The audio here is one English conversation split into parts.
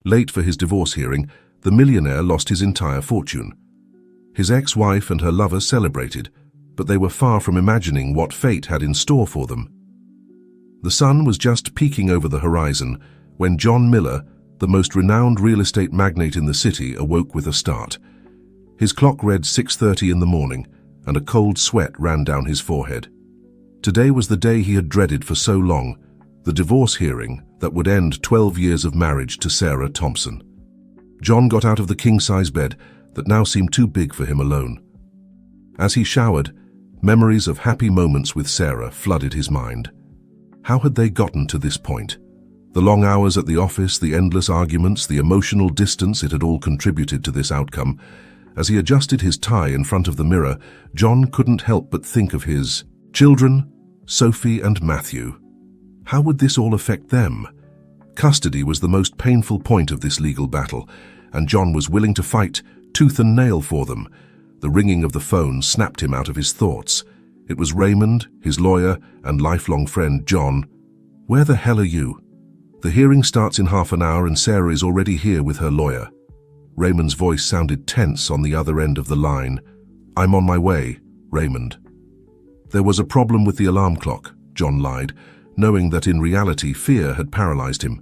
Late for his divorce hearing, the millionaire lost his entire fortune. His ex-wife and her lover celebrated, but they were far from imagining what fate had in store for them. The sun was just peeking over the horizon when John Miller, the most renowned real estate magnate in the city, awoke with a start. His clock read 6:30 in the morning, and a cold sweat ran down his forehead. Today was the day he had dreaded for so long, the divorce hearing that would end 12 years of marriage to Sarah Thompson. John got out of the king-size bed that now seemed too big for him alone. As he showered, memories of happy moments with Sarah flooded his mind. How had they gotten to this point? The long hours at the office, the endless arguments, the emotional distance, it had all contributed to this outcome. As he adjusted his tie in front of the mirror, John couldn't help but think of his children, Sophie and Matthew. How would this all affect them? Custody was the most painful point of this legal battle, and John was willing to fight tooth and nail for them. The ringing of the phone snapped him out of his thoughts. It was Raymond, his lawyer and lifelong friend John. "Where the hell are you?" "The hearing starts in half an hour and Sarah is already here with her lawyer." Raymond's voice sounded tense on the other end of the line. "I'm on my way, Raymond." There was a problem with the alarm clock, John lied, knowing that in reality fear had paralyzed him.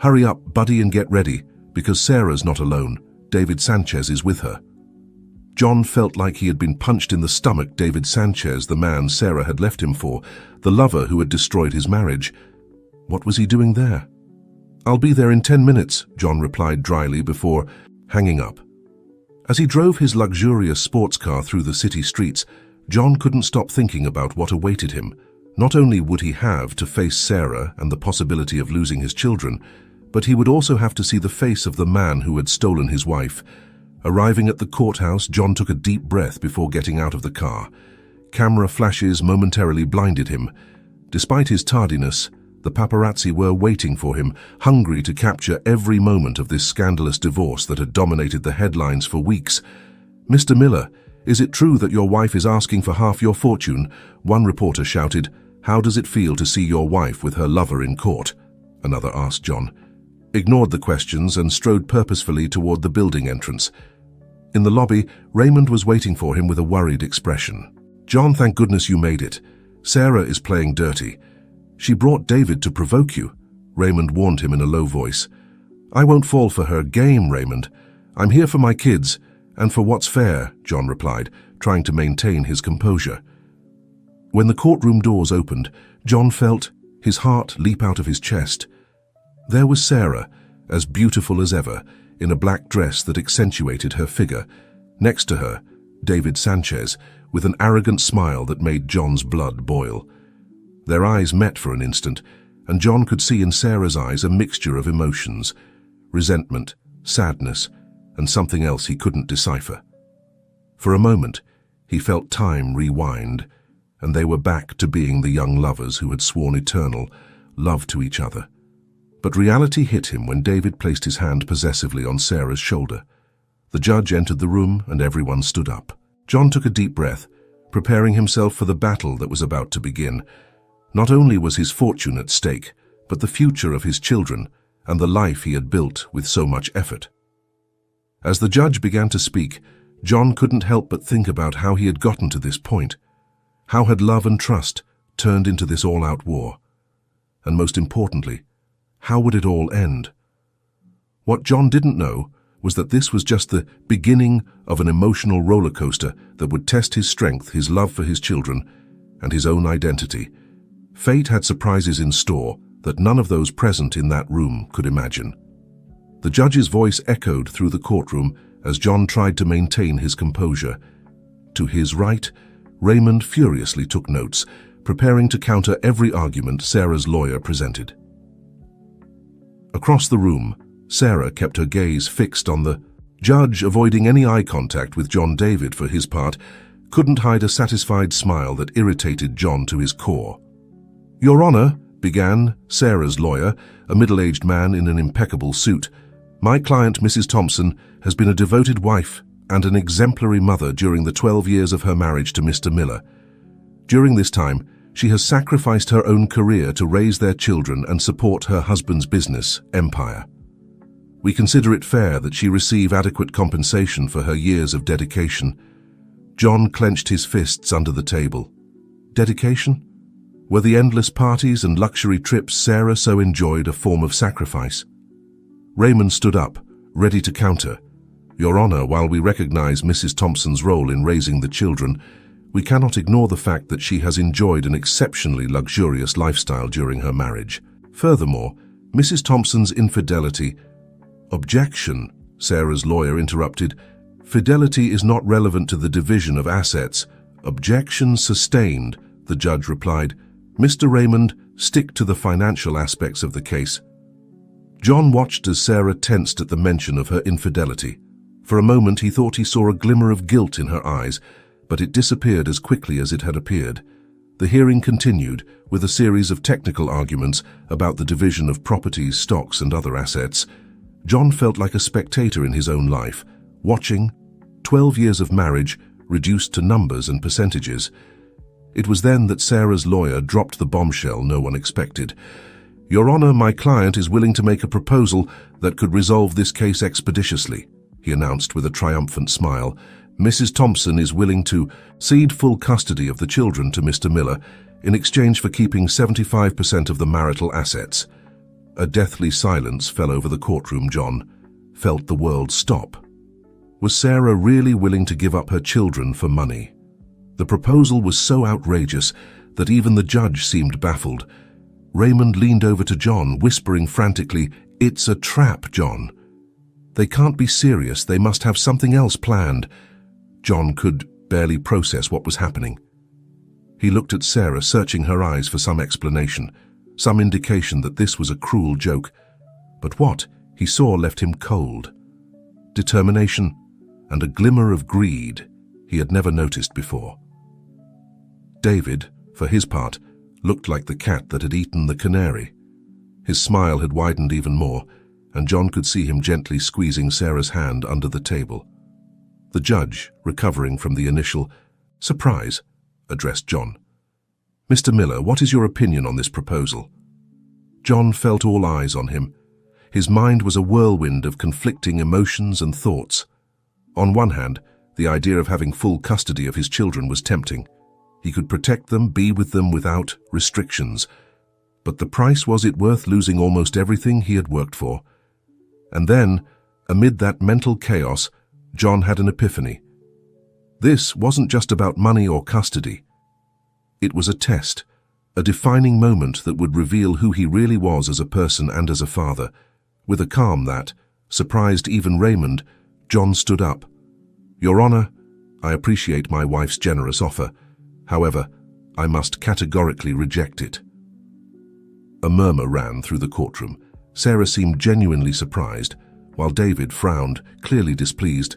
"Hurry up, buddy, and get ready, because Sarah's not alone. David Sanchez is with her." John felt like he had been punched in the stomach. David Sanchez, the man Sarah had left him for, the lover who had destroyed his marriage. What was he doing there? "I'll be there in 10 minutes, John replied dryly before hanging up. As he drove his luxurious sports car through the city streets, John couldn't stop thinking about what awaited him. Not only would he have to face Sarah and the possibility of losing his children, but he would also have to see the face of the man who had stolen his wife. Arriving at the courthouse, John took a deep breath before getting out of the car. Camera flashes momentarily blinded him. Despite his tardiness, the paparazzi were waiting for him, hungry to capture every moment of this scandalous divorce that had dominated the headlines for weeks. "Mr. Miller, is it true that your wife is asking for half your fortune?" One reporter shouted. "How does it feel to see your wife with her lover in court?" Another asked John. Ignored the questions and strode purposefully toward the building entrance. In the lobby, Raymond was waiting for him with a worried expression. "John, thank goodness you made it. Sarah is playing dirty. She brought David to provoke you," Raymond warned him in a low voice. "I won't fall for her game, Raymond. I'm here for my kids, and for what's fair," John replied, trying to maintain his composure. When the courtroom doors opened, John felt his heart leap out of his chest. There was Sarah, as beautiful as ever, in a black dress that accentuated her figure. Next to her, David Sanchez, with an arrogant smile that made John's blood boil. Their eyes met for an instant, and John could see in Sarah's eyes a mixture of emotions: resentment, sadness, and something else he couldn't decipher. For a moment, he felt time rewind, and they were back to being the young lovers who had sworn eternal love to each other. But reality hit him when David placed his hand possessively on Sarah's shoulder. The judge entered the room and everyone stood up. John took a deep breath, preparing himself for the battle that was about to begin. Not only was his fortune at stake, but the future of his children and the life he had built with so much effort. As the judge began to speak, John couldn't help but think about how he had gotten to this point. How had love and trust turned into this all-out war? And most importantly, how would it all end? What John didn't know was that this was just the beginning of an emotional roller coaster that would test his strength, his love for his children, and his own identity. Fate had surprises in store that none of those present in that room could imagine. The judge's voice echoed through the courtroom as John tried to maintain his composure. To his right, Raymond furiously took notes, preparing to counter every argument Sarah's lawyer presented. Across the room, Sarah kept her gaze fixed on the judge, avoiding any eye contact with John. David, for his part, couldn't hide a satisfied smile that irritated John to his core. "Your Honor," began Sarah's lawyer, a middle-aged man in an impeccable suit, "my client, Mrs. Thompson, has been a devoted wife and an exemplary mother during the 12 years of her marriage to Mr. Miller. During this time, she has sacrificed her own career to raise their children and support her husband's business empire." We consider it fair that she receive adequate compensation for her years of dedication." John clenched his fists under the table. Dedication? Were the endless parties and luxury trips Sarah so enjoyed a form of sacrifice? Raymond stood up, ready to counter. "Your Honor, while we recognize Mrs. Thompson's role in raising the children, we cannot ignore the fact that she has enjoyed an exceptionally luxurious lifestyle during her marriage. Furthermore, Mrs. Thompson's infidelity—" "Objection," Sarah's lawyer interrupted. "Fidelity is not relevant to the division of assets." "Objection sustained," the judge replied. "Mr. Raymond, stick to the financial aspects of the case." John watched as Sarah tensed at the mention of her infidelity. For a moment he thought he saw a glimmer of guilt in her eyes, but it disappeared as quickly as it had appeared. The hearing continued, with a series of technical arguments about the division of properties, stocks, and other assets. John felt like a spectator in his own life, watching 12 years of marriage reduced to numbers and percentages. It was then that Sarah's lawyer dropped the bombshell no one expected. "Your Honor, my client is willing to make a proposal that could resolve this case expeditiously," he announced with a triumphant smile. "Mrs. Thompson is willing to cede full custody of the children to Mr. Miller in exchange for keeping 75% of the marital assets." A deathly silence fell over the courtroom. John felt the world stop. Was Sarah really willing to give up her children for money? The proposal was so outrageous that even the judge seemed baffled. Raymond leaned over to John, whispering frantically, "It's a trap, John. They can't be serious. They must have something else planned." John could barely process what was happening. He looked at Sarah, searching her eyes for some explanation, some indication that this was a cruel joke. But what he saw left him cold. Determination and a glimmer of greed he had never noticed before. David, for his part, looked like the cat that had eaten the canary. His smile had widened even more, and John could see him gently squeezing Sarah's hand under the table. The judge, recovering from the initial surprise, addressed John. "Mr. Miller, what is your opinion on this proposal?" John felt all eyes on him. His mind was a whirlwind of conflicting emotions and thoughts. On one hand, the idea of having full custody of his children was tempting. He could protect them, be with them without restrictions. But the price, was it worth losing almost everything he had worked for? And then, amid that mental chaos, John had an epiphany. This wasn't just about money or custody. It was a test, a defining moment that would reveal who he really was as a person and as a father. With a calm that surprised even Raymond, John stood up. "Your Honor, I appreciate my wife's generous offer. However, I must categorically reject it." A murmur ran through the courtroom. Sarah seemed genuinely surprised, while David frowned, clearly displeased.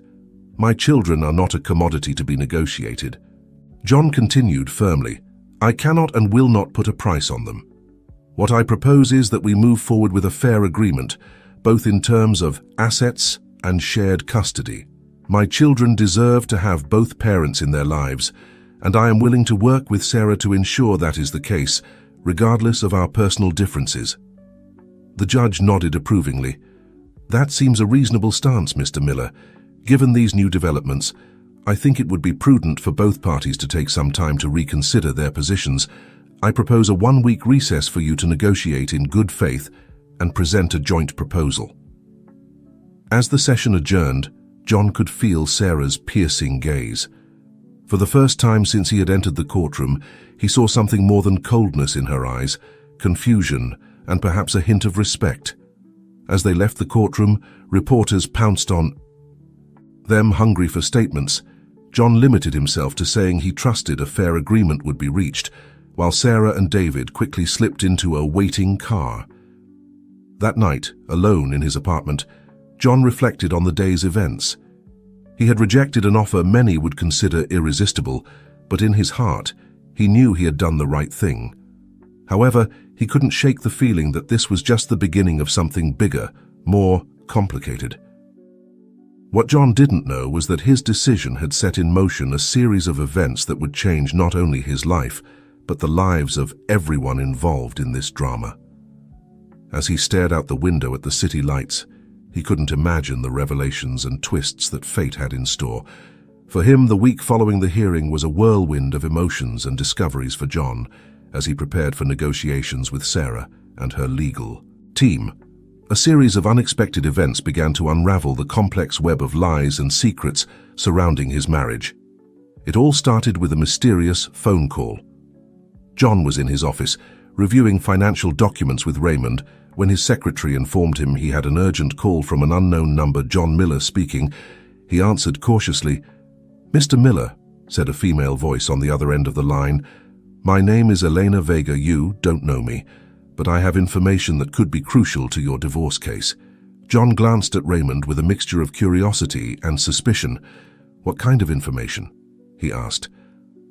"My children are not a commodity to be negotiated." John continued firmly, "I cannot and will not put a price on them. What I propose is that we move forward with a fair agreement, both in terms of assets and shared custody. My children deserve to have both parents in their lives, and I am willing to work with Sarah to ensure that is the case, regardless of our personal differences." The judge nodded approvingly. "That seems a reasonable stance, Mr. Miller. Given these new developments, I think it would be prudent for both parties to take some time to reconsider their positions. I propose a 1-week recess for you to negotiate in good faith and present a joint proposal." As the session adjourned, John could feel Sarah's piercing gaze. For the first time since he had entered the courtroom, he saw something more than coldness in her eyes, confusion, and perhaps a hint of respect. As they left the courtroom, reporters pounced on them, hungry for statements. John limited himself to saying he trusted a fair agreement would be reached, while Sarah and David quickly slipped into a waiting car. That night, alone in his apartment, John reflected on the day's events. He had rejected an offer many would consider irresistible, but in his heart, he knew he had done the right thing. However, he couldn't shake the feeling that this was just the beginning of something bigger, more complicated. What John didn't know was that his decision had set in motion a series of events that would change not only his life, but the lives of everyone involved in this drama. As he stared out the window at the city lights, He couldn't imagine the revelations and twists that fate had in store. For him, the week following the hearing was a whirlwind of emotions and discoveries for John as he prepared for negotiations with Sarah and her legal team. A series of unexpected events began to unravel the complex web of lies and secrets surrounding his marriage. It all started with a mysterious phone call. John was in his office, reviewing financial documents with Raymond, when his secretary informed him he had an urgent call from an unknown number. John Miller speaking. He answered cautiously. "Mr. Miller," said a female voice on the other end of the line, "my name is Elena Vega. You don't know me, but I have information that could be crucial to your divorce case." John glanced at Raymond with a mixture of curiosity and suspicion. "What kind of information?" he asked.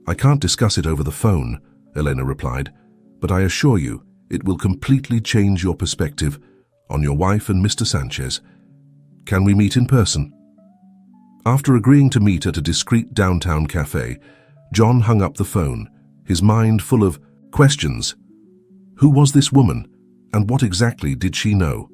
"I can't discuss it over the phone," Elena replied, "but I assure you it will completely change your perspective on your wife and Mr. Sanchez. Can we meet in person?" After agreeing to meet at a discreet downtown cafe, John hung up the phone, his mind full of questions. Who was this woman, and what exactly did she know?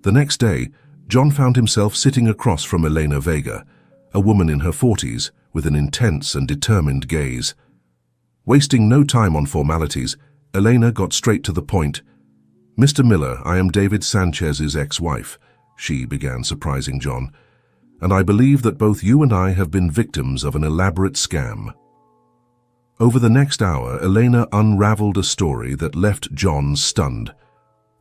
The next day, John found himself sitting across from Elena Vega, a woman in her 40s with an intense and determined gaze. Wasting no time on formalities, Elena got straight to the point. "Mr. Miller, I am David Sanchez's ex-wife," she began, surprising John, "and I believe that both you and I have been victims of an elaborate scam." Over the next hour, Elena unraveled a story that left John stunned.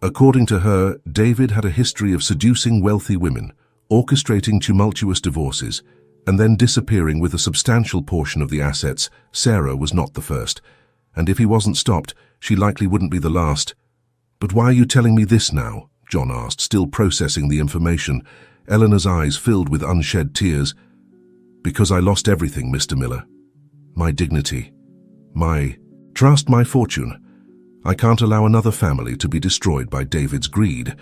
According to her, David had a history of seducing wealthy women, orchestrating tumultuous divorces, and then disappearing with a substantial portion of the assets. Sarah was not the first, and if he wasn't stopped, she likely wouldn't be the last. "But why are you telling me this now?" John asked, still processing the information. Eleanor's eyes filled with unshed tears. "Because I lost everything, Mr. Miller. My dignity, my trust, my fortune. I can't allow another family to be destroyed by David's greed."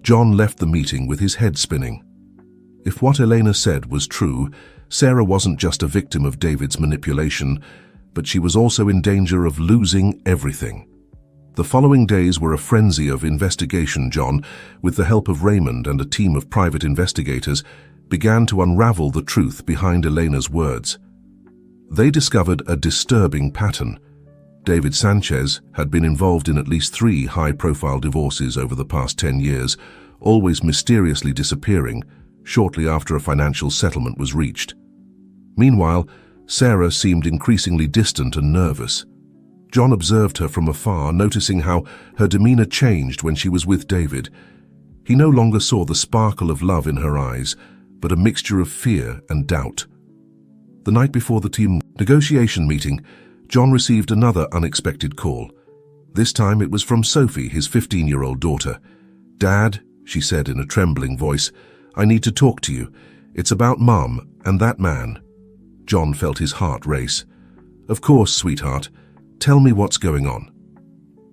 John left the meeting with his head spinning. If what Elena said was true, Sarah wasn't just a victim of David's manipulation, but she was also in danger of losing everything. The following days were a frenzy of investigation. John, with the help of Raymond and a team of private investigators, began to unravel the truth behind Elena's words. They discovered a disturbing pattern. David Sanchez had been involved in at least 3 high-profile divorces over the past 10 years, always mysteriously disappearing shortly after a financial settlement was reached. Meanwhile, Sarah seemed increasingly distant and nervous. John observed her from afar, noticing how her demeanor changed when she was with David. He no longer saw the sparkle of love in her eyes, but a mixture of fear and doubt. The night before the team negotiation meeting, John received another unexpected call. This time it was from Sophie, his 15-year-old daughter. "Dad," she said in a trembling voice, "I need to talk to you. It's about Mom and that man." John felt his heart race. "Of course, sweetheart. Tell me what's going on."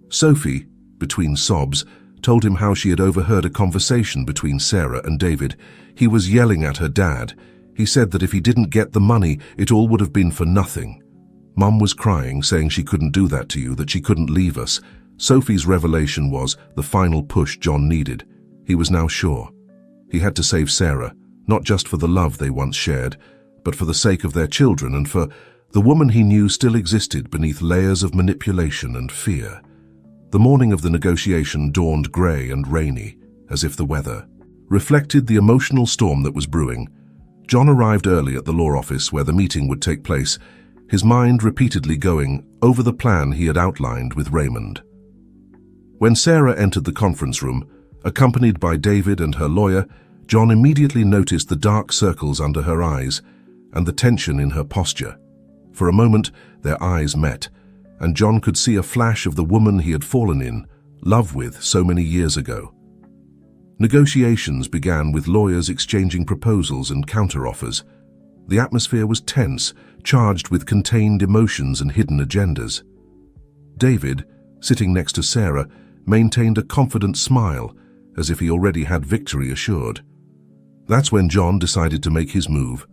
Sophie, between sobs, told him how she had overheard a conversation between Sarah and David. He was yelling at her dad. He said that if he didn't get the money, it all would have been for nothing. Mum was crying, saying she couldn't do that to you, that she couldn't leave us. Sophie's revelation was the final push John needed. He was now sure. He had to save Sarah, not just for the love they once shared, but for the sake of their children and for the woman he knew still existed beneath layers of manipulation and fear. The morning of the negotiation dawned grey and rainy, as if the weather reflected the emotional storm that was brewing. John arrived early at the law office where the meeting would take place, his mind repeatedly going over the plan he had outlined with Raymond. When Sarah entered the conference room, accompanied by David and her lawyer, John immediately noticed the dark circles under her eyes and the tension in her posture. For a moment, their eyes met, and John could see a flash of the woman he had fallen in love with so many years ago. Negotiations began with lawyers exchanging proposals and counteroffers. The atmosphere was tense, charged with contained emotions and hidden agendas. David, sitting next to Sarah, maintained a confident smile, as if he already had victory assured. That's when John decided to make his move.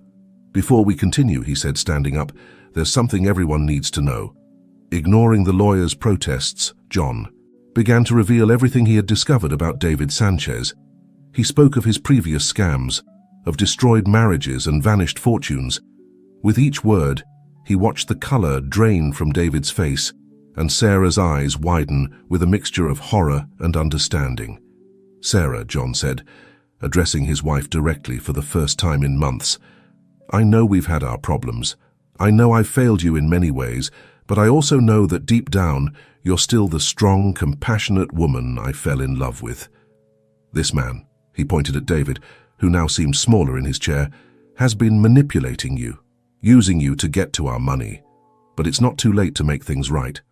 "Before we continue," he said, standing up, "there's something everyone needs to know." Ignoring the lawyer's protests, John began to reveal everything he had discovered about David Sanchez. He spoke of his previous scams, of destroyed marriages and vanished fortunes. With each word, he watched the color drain from David's face and Sarah's eyes widen with a mixture of horror and understanding. "Sarah," John said, addressing his wife directly for the first time in months, "I know we've had our problems. I know I've failed you in many ways, but I also know that deep down, you're still the strong, compassionate woman I fell in love with. This man," he pointed at David, who now seemed smaller in his chair, "has been manipulating you, using you to get to our money. But it's not too late to make things right."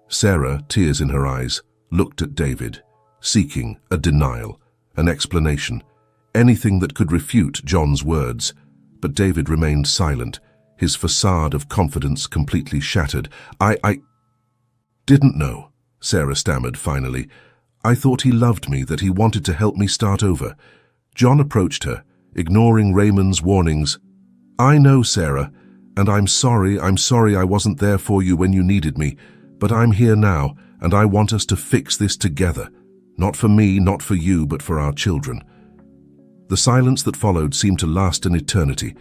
Sarah, tears in her eyes, looked at David, seeking a denial, an explanation, anything that could refute John's words. But David remained silent, his facade of confidence completely shattered. I didn't know," Sarah stammered finally. "I thought he loved me, that he wanted to help me start over." John approached her, ignoring Raymond's warnings. "I know, Sarah, and I'm sorry I wasn't there for you when you needed me, but I'm here now, and I want us to fix this together. Not for me, not for you, but for our children." The silence that followed seemed to last an eternity.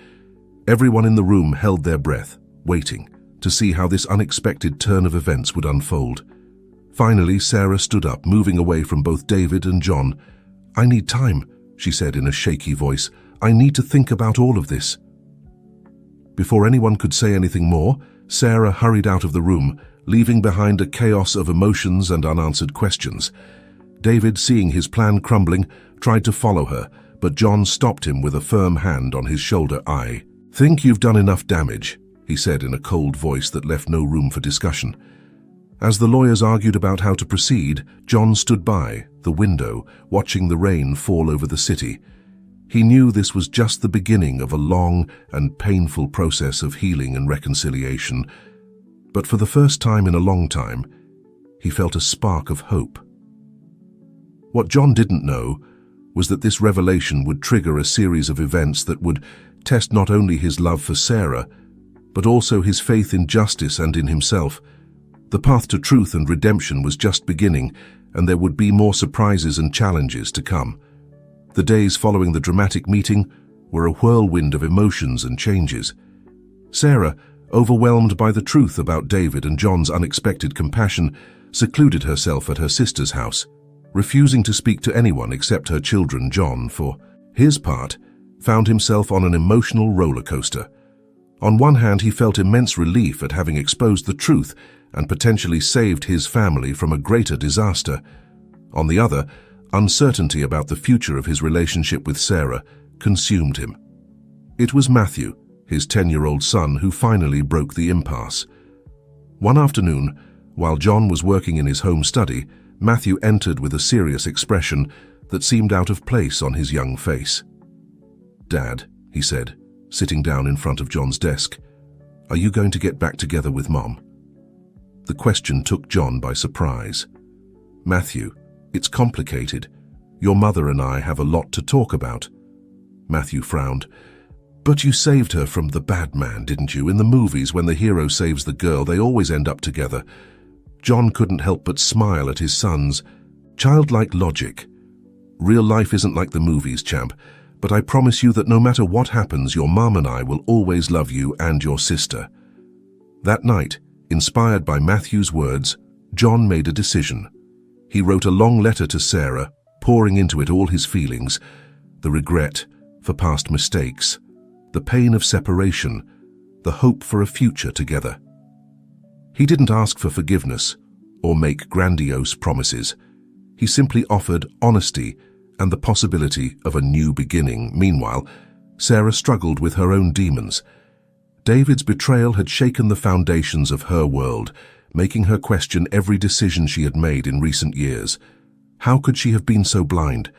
Everyone in the room held their breath, waiting to see how this unexpected turn of events would unfold. Finally, Sarah stood up, moving away from both David and John. "I need time," she said in a shaky voice. "I need to think about all of this." Before anyone could say anything more, Sarah hurried out of the room, leaving behind a chaos of emotions and unanswered questions. David, seeing his plan crumbling, tried to follow her, but John stopped him with a firm hand on his shoulder. "I think you've done enough damage," he said in a cold voice that left no room for discussion. As the lawyers argued about how to proceed, John stood by the window, watching the rain fall over the city. He knew this was just the beginning of a long and painful process of healing and reconciliation, but for the first time in a long time, he felt a spark of hope. What John didn't know was that this revelation would trigger a series of events that would test not only his love for Sarah, but also his faith in justice and in himself. The path to truth and redemption was just beginning, and there would be more surprises and challenges to come. The days following the dramatic meeting were a whirlwind of emotions and changes. Sarah, overwhelmed by the truth about David and John's unexpected compassion, secluded herself at her sister's house, refusing to speak to anyone except her children. John, for his part, found himself on an emotional roller coaster. On one hand, he felt immense relief at having exposed the truth and potentially saved his family from a greater disaster. On the other, uncertainty about the future of his relationship with Sarah consumed him. It was Matthew, his 10-year-old son, who finally broke the impasse. One afternoon, while John was working in his home study, Matthew entered with a serious expression that seemed out of place on his young face. "Dad," he said, sitting down in front of John's desk, "are you going to get back together with Mom?" The question took John by surprise. "Matthew, it's complicated. Your mother and I have a lot to talk about." Matthew frowned. "But you saved her from the bad man, didn't you? In the movies, when the hero saves the girl, they always end up together." John couldn't help but smile at his son's childlike logic. "Real life isn't like the movies, champ, but I promise you that no matter what happens, your mom and I will always love you and your sister." That night, inspired by Matthew's words, John made a decision. He wrote a long letter to Sarah, pouring into it all his feelings, the regret for past mistakes, the pain of separation, the hope for a future together. He didn't ask for forgiveness or make grandiose promises. He simply offered honesty and the possibility of a new beginning. Meanwhile, Sarah struggled with her own demons. David's betrayal had shaken the foundations of her world, making her question every decision she had made in recent years. How could she have been so blind?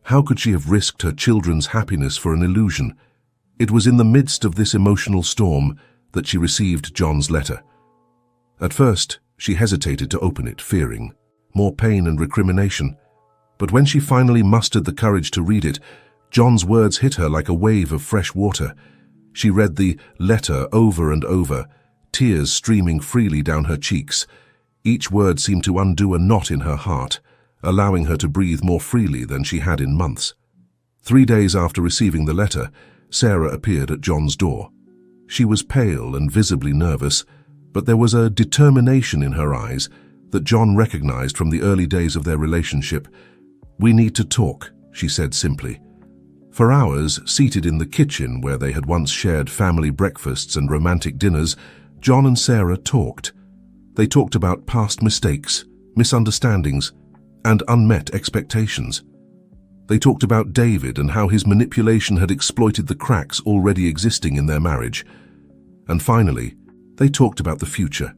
How could she have risked her children's happiness for an illusion? It was in the midst of this emotional storm that she received John's letter. At first, she hesitated to open it, fearing more pain and recrimination. But when she finally mustered the courage to read it, John's words hit her like a wave of fresh water. She read the letter over and over, tears streaming freely down her cheeks. Each word seemed to undo a knot in her heart, allowing her to breathe more freely than she had in months. 3 days after receiving the letter, Sarah appeared at John's door. She was pale and visibly nervous, but there was a determination in her eyes that John recognized from the early days of their relationship. "We need to talk," she said simply. For hours, seated in the kitchen where they had once shared family breakfasts and romantic dinners, John and Sarah talked. They talked about past mistakes, misunderstandings, and unmet expectations. They talked about David and how his manipulation had exploited the cracks already existing in their marriage. And finally, they talked about the future.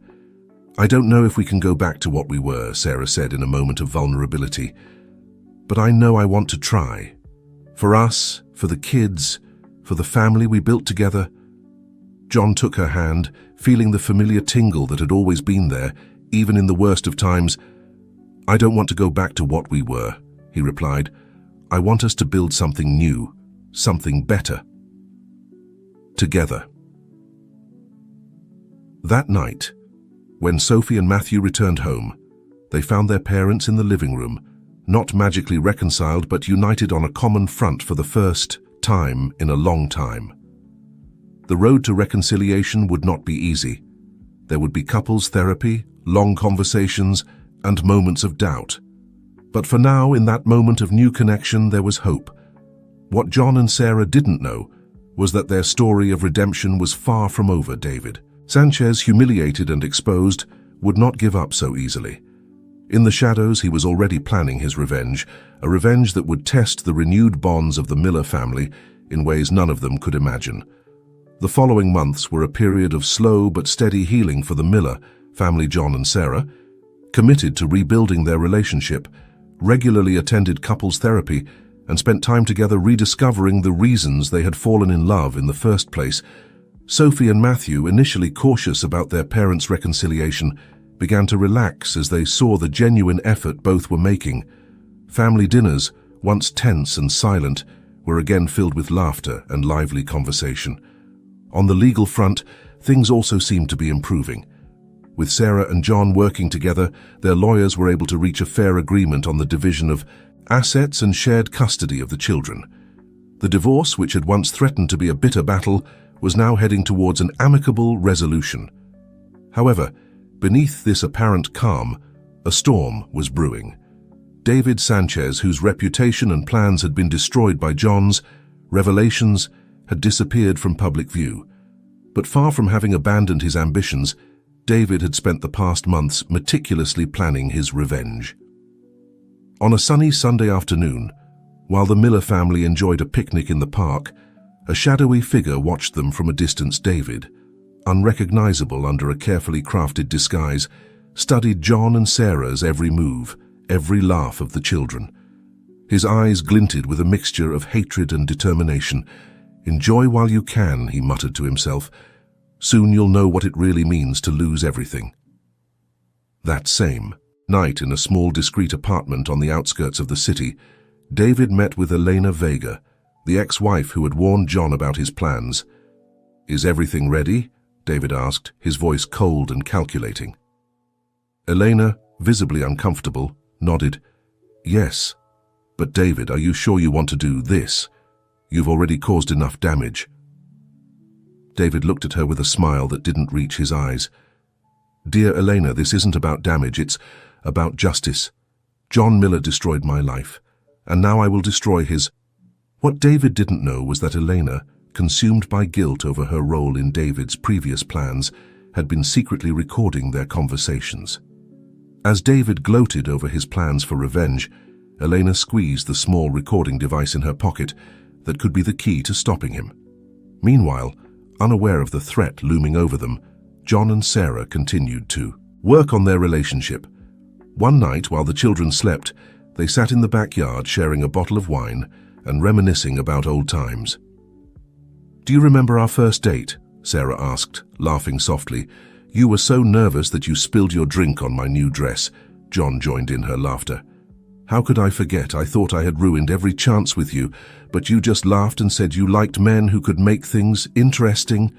"I don't know if we can go back to what we were," Sarah said in a moment of vulnerability. "But I know I want to try. For us, for the kids, for the family we built together." John took her hand, feeling the familiar tingle that had always been there, even in the worst of times. "I don't want to go back to what we were," he replied. "I want us to build something new, something better. Together." That night, when Sophie and Matthew returned home, they found their parents in the living room, not magically reconciled but united on a common front for the first time in a long time. The road to reconciliation would not be easy. There would be couples therapy, long conversations, and moments of doubt. But for now, in that moment of new connection, there was hope. What John and Sarah didn't know was that their story of redemption was far from over. David Sanchez, humiliated and exposed, would not give up so easily. In the shadows, he was already planning his revenge, a revenge that would test the renewed bonds of the Miller family in ways none of them could imagine. The following months were a period of slow but steady healing for the Miller family. John and Sarah, committed to rebuilding their relationship, regularly attended couples therapy, and spent time together rediscovering the reasons they had fallen in love in the first place. Sophie and Matthew, initially cautious about their parents' reconciliation, began to relax as they saw the genuine effort both were making. Family dinners, once tense and silent, were again filled with laughter and lively conversation. On the legal front, things also seemed to be improving. With Sarah and John working together, their lawyers were able to reach a fair agreement on the division of assets and shared custody of the children. The divorce, which had once threatened to be a bitter battle, was now heading towards an amicable resolution. However, beneath this apparent calm, a storm was brewing. David Sanchez, whose reputation and plans had been destroyed by John's revelations, had disappeared from public view. But far from having abandoned his ambitions, David had spent the past months meticulously planning his revenge. On a sunny Sunday afternoon, while the Miller family enjoyed a picnic in the park, a shadowy figure watched them from a distance. David, unrecognizable under a carefully crafted disguise, studied John and Sarah's every move, every laugh of the children. His eyes glinted with a mixture of hatred and determination. "Enjoy while you can," he muttered to himself. "Soon you'll know what it really means to lose everything." That same night, in a small, discreet apartment on the outskirts of the city, David met with Elena Vega, the ex-wife who had warned John about his plans. "Is everything ready?" David asked, his voice cold and calculating. Elena, visibly uncomfortable, nodded. "Yes. But David, are you sure you want to do this? You've already caused enough damage." David looked at her with a smile that didn't reach his eyes. "Dear Elena, this isn't about damage, it's about justice. John Miller destroyed my life, and now I will destroy his." What David didn't know was that Elena, consumed by guilt over her role in David's previous plans, had been secretly recording their conversations. As David gloated over his plans for revenge, Elena squeezed the small recording device in her pocket that could be the key to stopping him. Meanwhile, unaware of the threat looming over them, John and Sarah continued to work on their relationship. One night, while the children slept, they sat in the backyard sharing a bottle of wine and reminiscing about old times. "Do you remember our first date?" Sarah asked, laughing softly. "You were so nervous that you spilled your drink on my new dress." John joined in her laughter. "How could I forget? I thought I had ruined every chance with you, but you just laughed and said you liked men who could make things interesting."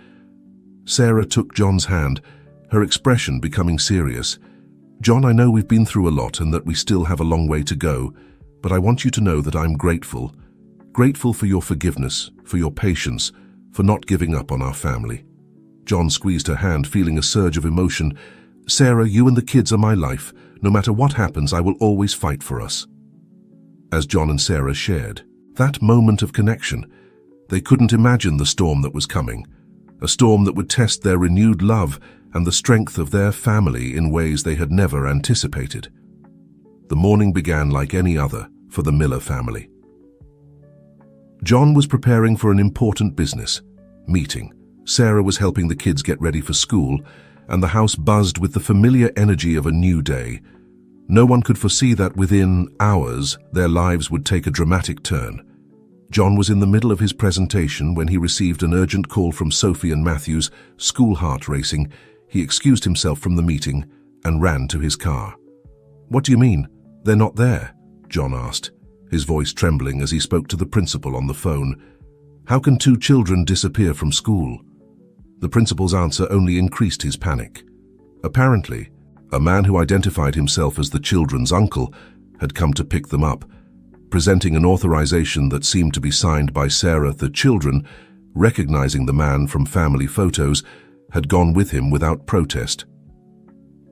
Sarah took John's hand, her expression becoming serious. "John, I know we've been through a lot and that we still have a long way to go, but I want you to know that I'm grateful. Grateful for your forgiveness, for your patience, for not giving up on our family." John squeezed her hand, feeling a surge of emotion. "Sarah, you and the kids are my life. No matter what happens, I will always fight for us." As John and Sarah shared that moment of connection, they couldn't imagine the storm that was coming, a storm that would test their renewed love and the strength of their family in ways they had never anticipated. The morning began like any other for the Miller family. John was preparing for an important business meeting. Sarah was helping the kids get ready for school, and the house buzzed with the familiar energy of a new day. No one could foresee that within hours their lives would take a dramatic turn. John was in the middle of his presentation when he received an urgent call from Sophie and Matthew's, school heart racing. He excused himself from the meeting and ran to his car. "What do you mean? They're not there?" John asked, his voice trembling as he spoke to the principal on the phone. How can two children disappear from school? The principal's answer only increased his panic. Apparently, a man who identified himself as the children's uncle had come to pick them up, presenting an authorization that seemed to be signed by Sarah. The children, recognizing the man from family photos, had gone with him without protest.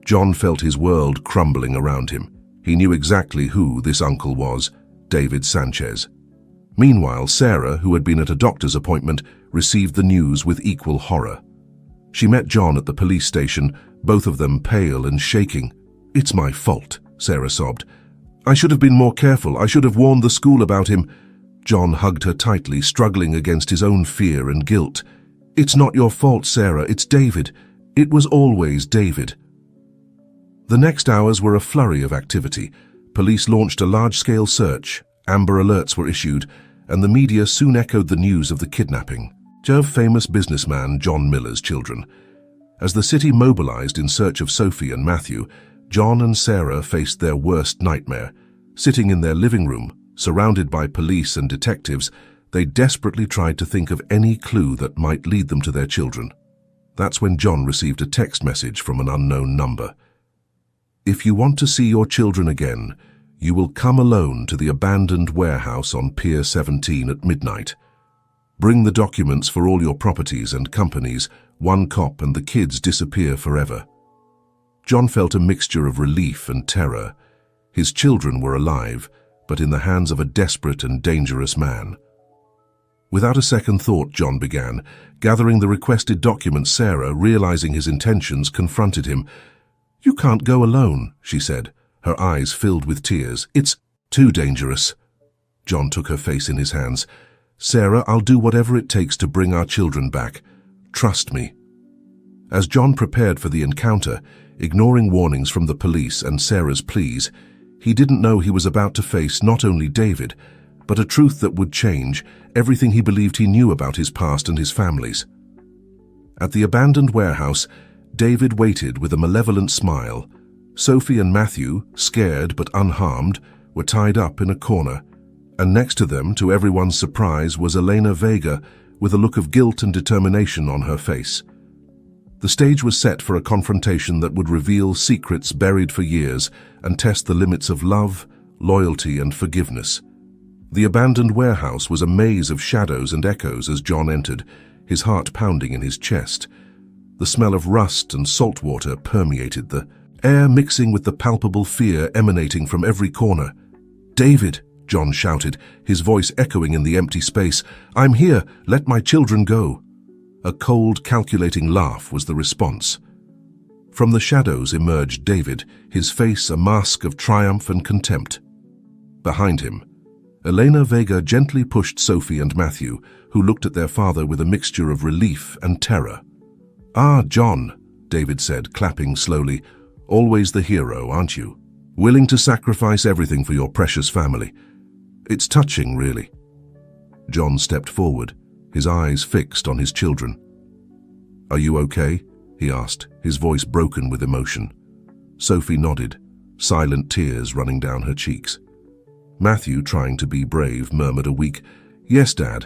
John felt his world crumbling around him. He knew exactly who this uncle was, David Sanchez. Meanwhile, Sarah, who had been at a doctor's appointment, received the news with equal horror. She met John at the police station, both of them pale and shaking. "It's my fault," Sarah sobbed. "I should have been more careful. I should have warned the school about him." John hugged her tightly, struggling against his own fear and guilt. "It's not your fault, Sarah. It's David. It was always David." The next hours were a flurry of activity. Police launched a large-scale search, Amber Alerts were issued, and the media soon echoed the news of the kidnapping of famous businessman John Miller's children. As the city mobilized in search of Sophie and Matthew, John and Sarah faced their worst nightmare. Sitting in their living room, surrounded by police and detectives, they desperately tried to think of any clue that might lead them to their children. That's when John received a text message from an unknown number. "If you want to see your children again, you will come alone to the abandoned warehouse on Pier 17 at midnight. Bring the documents for all your properties and companies. One cop and the kids disappear forever." John felt a mixture of relief and terror. His children were alive, but in the hands of a desperate and dangerous man. Without a second thought, John began gathering the requested documents. Sarah, realizing his intentions, confronted him. "You can't go alone," she said, her eyes filled with tears. "It's too dangerous." John took her face in his hands. "Sarah, I'll do whatever it takes to bring our children back. Trust me." As John prepared for the encounter, ignoring warnings from the police and Sarah's pleas, he didn't know he was about to face not only David, but a truth that would change everything he believed he knew about his past and his family's. At the abandoned warehouse, David waited with a malevolent smile. Sophie and Matthew, scared but unharmed, were tied up in a corner, and next to them, to everyone's surprise, was Elena Vega with a look of guilt and determination on her face. The stage was set for a confrontation that would reveal secrets buried for years and test the limits of love, loyalty, and forgiveness. The abandoned warehouse was a maze of shadows and echoes as John entered, his heart pounding in his chest. The smell of rust and salt water permeated the air, mixing with the palpable fear emanating from every corner. "David!" John shouted, his voice echoing in the empty space. "I'm here! Let my children go!" A cold, calculating laugh was the response. From the shadows emerged David, his face a mask of triumph and contempt. Behind him, Elena Vega gently pushed Sophie and Matthew, who looked at their father with a mixture of relief and terror. "Ah, John," David said, clapping slowly. "Always the hero, aren't you? Willing to sacrifice everything for your precious family. It's touching, really." John stepped forward, his eyes fixed on his children. "Are you okay?" he asked, his voice broken with emotion. Sophie nodded, silent tears running down her cheeks. Matthew, trying to be brave, murmured a weak, "Yes, Dad."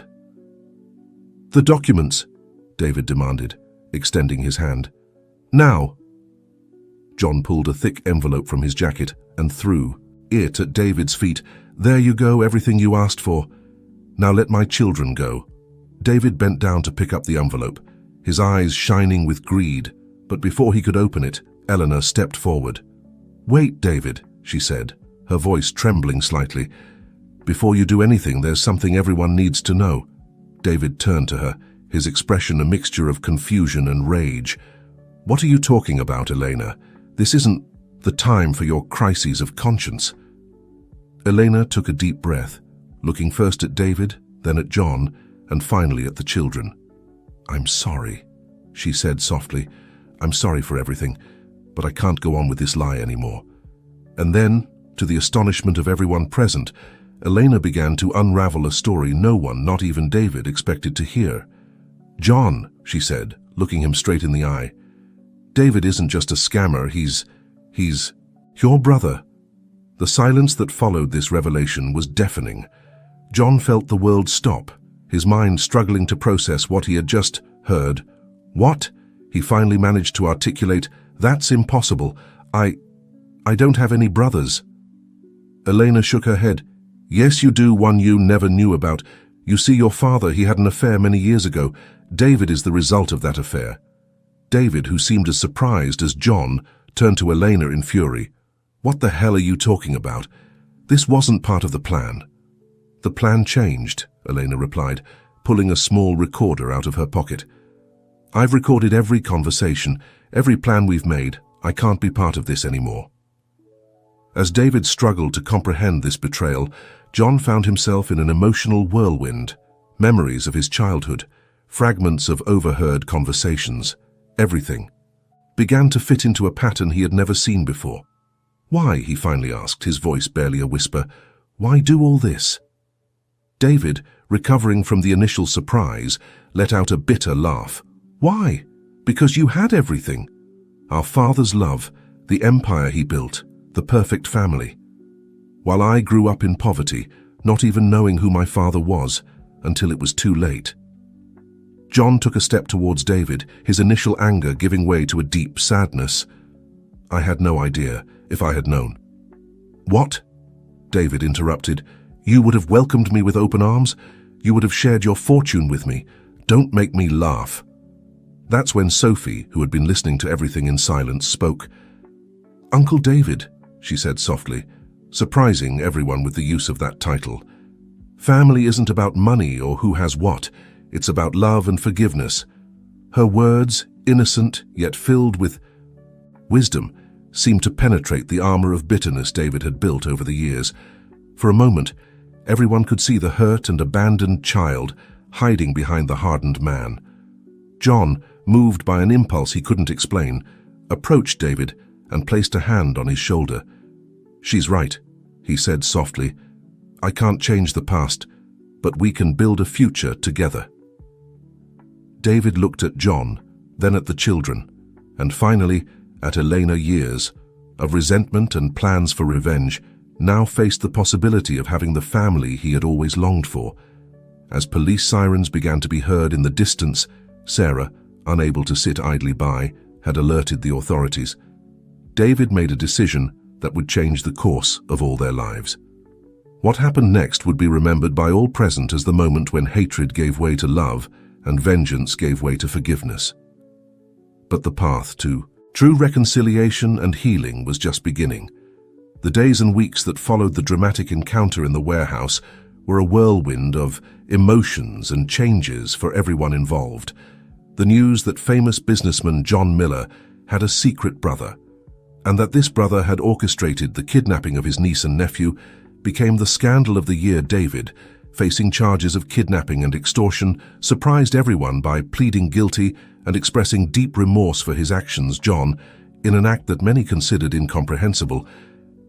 "The documents," David demanded, extending his hand. "Now." John pulled a thick envelope from his jacket and threw it at David's feet. "There you go, everything you asked for." Now let my children go." David bent down to pick up the envelope, his eyes shining with greed, but before he could open it, Eleanor stepped forward. "Wait, David," she said, her voice trembling slightly. "Before you do anything, there's something everyone needs to know." David turned to her, his expression a mixture of confusion and rage. "What are you talking about, Elena? This isn't the time for your crises of conscience." Elena took a deep breath, looking first at David, then at John, and finally at the children. "I'm sorry," she said softly. "I'm sorry for everything, but I can't go on with this lie anymore." And then, to the astonishment of everyone present, Elena began to unravel a story no one, not even David, expected to hear. "John," she said, looking him straight in the eye, "David isn't just a scammer, he's your brother." The silence that followed this revelation was deafening. John felt the world stop, his mind struggling to process what he had just heard. "What?" He finally managed to articulate, "That's impossible. I don't have any brothers." Elena shook her head. "Yes, you do, one you never knew about. You see, your father, he had an affair many years ago. David is the result of that affair." David, who seemed as surprised as John, turned to Elena in fury. "What the hell are you talking about? This wasn't part of the plan." "The plan changed," Elena replied, pulling a small recorder out of her pocket. "I've recorded every conversation, every plan we've made. I can't be part of this anymore." As David struggled to comprehend this betrayal, John found himself in an emotional whirlwind. Memories of his childhood, fragments of overheard conversations, everything began to fit into a pattern he had never seen before. "Why?" he finally asked, his voice barely a whisper. "Why do all this?" David, recovering from the initial surprise, let out a bitter laugh. "Why? Because you had everything. Our father's love, the empire he built, the perfect family. While I grew up in poverty, not even knowing who my father was, until it was too late." John took a step towards David, his initial anger giving way to a deep sadness. "I had no idea, if I had known." "What?" David interrupted. "You would have welcomed me with open arms? You would have shared your fortune with me? Don't make me laugh." That's when Sophie, who had been listening to everything in silence, spoke. "Uncle David," she said softly, surprising everyone with the use of that title. "Family isn't about money or who has what. It's about love and forgiveness." Her words, innocent yet filled with wisdom, seemed to penetrate the armor of bitterness David had built over the years. For a moment, everyone could see the hurt and abandoned child hiding behind the hardened man. John, moved by an impulse he couldn't explain, approached David and placed a hand on his shoulder. "She's right," he said softly. "I can't change the past, but we can build a future together." David looked at John, then at the children, and finally at Elena. Years of resentment and plans for revenge now faced the possibility of having the family he had always longed for. As police sirens began to be heard in the distance, Sarah, unable to sit idly by, had alerted the authorities. David made a decision that would change the course of all their lives. What happened next would be remembered by all present as the moment when hatred gave way to love and vengeance gave way to forgiveness. But the path to true reconciliation and healing was just beginning. The days and weeks that followed the dramatic encounter in the warehouse were a whirlwind of emotions and changes for everyone involved. The news that famous businessman John Miller had a secret brother, and that this brother had orchestrated the kidnapping of his niece and nephew, became the scandal of the year. David, facing charges of kidnapping and extortion, surprised everyone by pleading guilty and expressing deep remorse for his actions. John, in an act that many considered incomprehensible,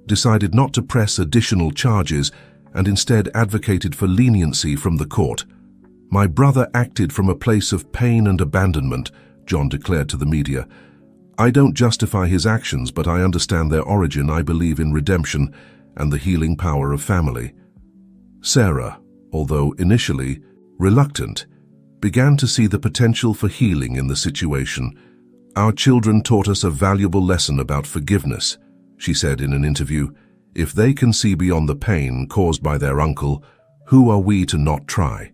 decided not to press additional charges and instead advocated for leniency from the court. "My brother acted from a place of pain and abandonment," John declared to the media. "I don't justify his actions, but I understand their origin. I believe in redemption and the healing power of family." Sarah, although initially reluctant, began to see the potential for healing in the situation. "Our children taught us a valuable lesson about forgiveness," she said in an interview. "If they can see beyond the pain caused by their uncle, Who are we to not try?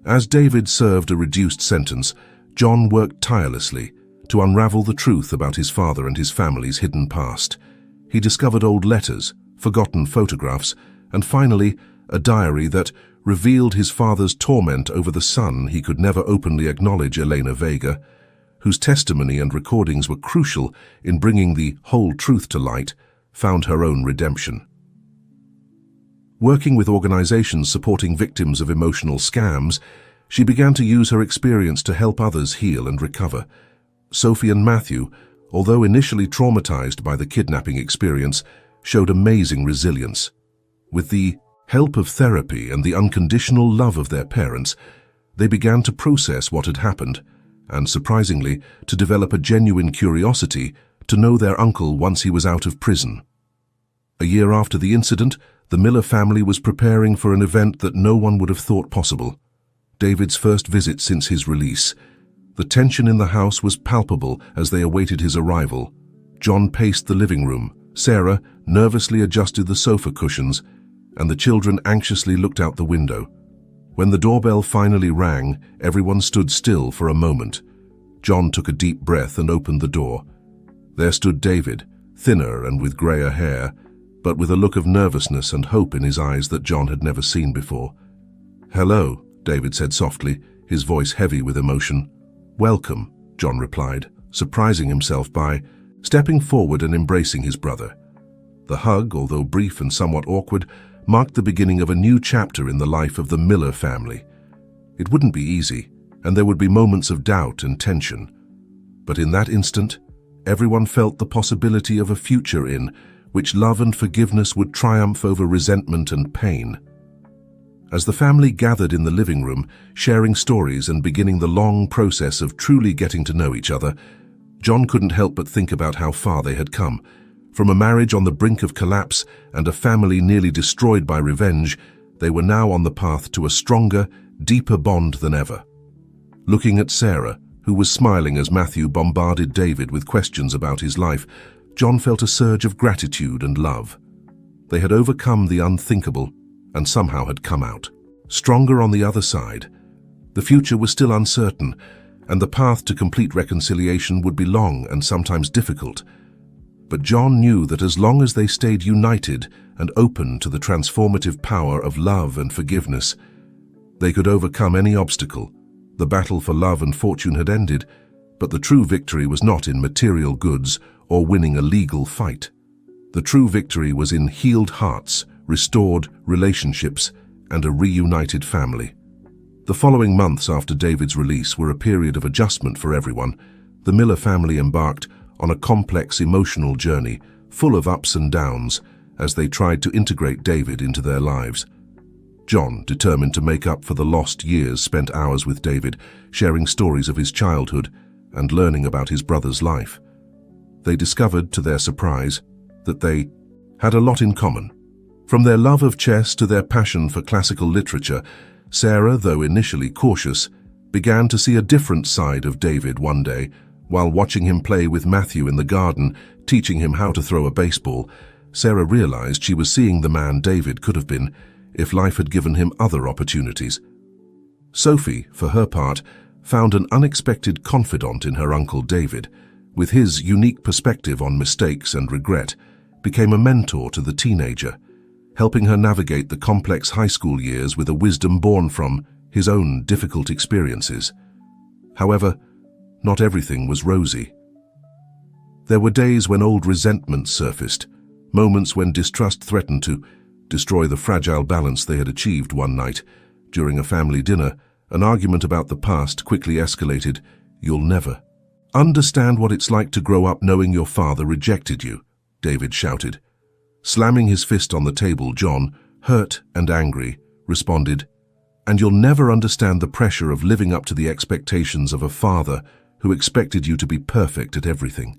As David served a reduced sentence, John worked tirelessly to unravel the truth about his father and his family's hidden past. He discovered old letters, forgotten photographs, and finally, a diary that revealed his father's torment over the son he could never openly acknowledge, Elena Vega, whose testimony and recordings were crucial in bringing the whole truth to light, found her own redemption. Working with organizations supporting victims of emotional scams, she began to use her experience to help others heal and recover. Sophie and Matthew, although initially traumatized by the kidnapping experience, showed amazing resilience. With the help of therapy and the unconditional love of their parents, they began to process what had happened, and surprisingly, to develop a genuine curiosity to know their uncle once he was out of prison. A year after the incident, the Miller family was preparing for an event that no one would have thought possible: David's first visit since his release. The tension in the house was palpable as they awaited his arrival. John paced the living room, Sarah nervously adjusted the sofa cushions, and the children anxiously looked out the window. When the doorbell finally rang, everyone stood still for a moment. John took a deep breath and opened the door. There stood David, thinner and with grayer hair, but with a look of nervousness and hope in his eyes that John had never seen before. "Hello," David said softly, his voice heavy with emotion. "Welcome," John replied, surprising himself by stepping forward and embracing his brother. The hug, although brief and somewhat awkward, marked the beginning of a new chapter in the life of the Miller family. It wouldn't be easy, and there would be moments of doubt and tension. But in that instant, everyone felt the possibility of a future in which love and forgiveness would triumph over resentment and pain. As the family gathered in the living room, sharing stories and beginning the long process of truly getting to know each other, John couldn't help but think about how far they had come. From a marriage on the brink of collapse and a family nearly destroyed by revenge, they were now on the path to a stronger, deeper bond than ever. Looking at Sarah, who was smiling as Matthew bombarded David with questions about his life, John felt a surge of gratitude and love. They had overcome the unthinkable and somehow had come out stronger on the other side. The future was still uncertain, and the path to complete reconciliation would be long and sometimes difficult. But John knew that as long as they stayed united and open to the transformative power of love and forgiveness, they could overcome any obstacle. The battle for love and fortune had ended, but the true victory was not in material goods or winning a legal fight. The true victory was in healed hearts, restored relationships, and a reunited family. The following months after David's release were a period of adjustment for everyone. The Miller family embarked on a complex emotional journey, full of ups and downs, as they tried to integrate David into their lives. John, determined to make up for the lost years, spent hours with David, sharing stories of his childhood and learning about his brother's life. They discovered, to their surprise, that they had a lot in common. From their love of chess to their passion for classical literature, Sarah, though initially cautious, began to see a different side of David one day. While watching him play with Matthew in the garden, teaching him how to throw a baseball, Sarah realized she was seeing the man David could have been if life had given him other opportunities. Sophie, for her part, found an unexpected confidant in her uncle David. With his unique perspective on mistakes and regret, became a mentor to the teenager, helping her navigate the complex high school years with a wisdom born from his own difficult experiences. However, not everything was rosy. There were days when old resentments surfaced, moments when distrust threatened to destroy the fragile balance they had achieved one night. During a family dinner, an argument about the past quickly escalated. "You'll never understand what it's like to grow up knowing your father rejected you," David shouted. Slamming his fist on the table, John, hurt and angry, responded, "And you'll never understand the pressure of living up to the expectations of a father who expected you to be perfect at everything."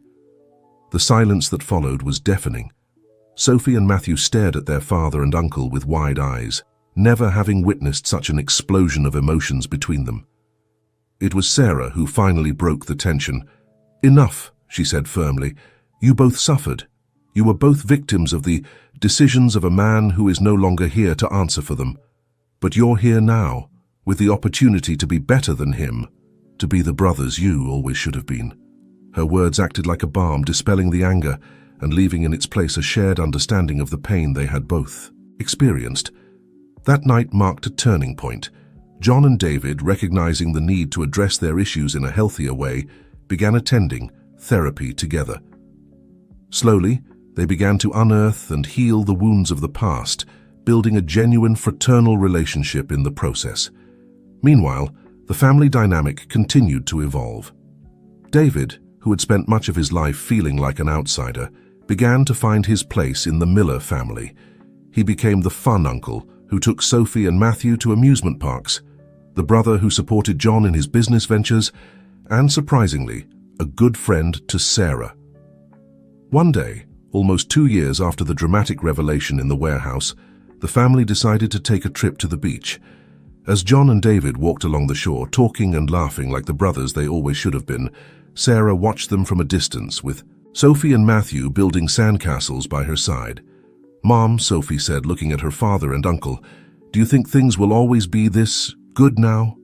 The silence that followed was deafening. Sophie and Matthew stared at their father and uncle with wide eyes, never having witnessed such an explosion of emotions between them. It was Sarah who finally broke the tension. "Enough," she said firmly. "You both suffered. You were both victims of the decisions of a man who is no longer here to answer for them. But you're here now, with the opportunity to be better than him, to be the brothers you always should have been." Her words acted like a balm, dispelling the anger and leaving in its place a shared understanding of the pain they had both experienced. That night marked a turning point. John and David, recognizing the need to address their issues in a healthier way, began attending therapy together. Slowly, they began to unearth and heal the wounds of the past, building a genuine fraternal relationship in the process. Meanwhile, the family dynamic continued to evolve. David, who had spent much of his life feeling like an outsider, began to find his place in the Miller family. He became the fun uncle who took Sophie and Matthew to amusement parks, the brother who supported John in his business ventures, and, surprisingly, a good friend to Sarah. One day, almost 2 years after the dramatic revelation in the warehouse, the family decided to take a trip to the beach. As John and David walked along the shore, talking and laughing like the brothers they always should have been, Sarah watched them from a distance, with Sophie and Matthew building sandcastles by her side. "Mom," Sophie said, looking at her father and uncle, "do you think things will always be this good now?"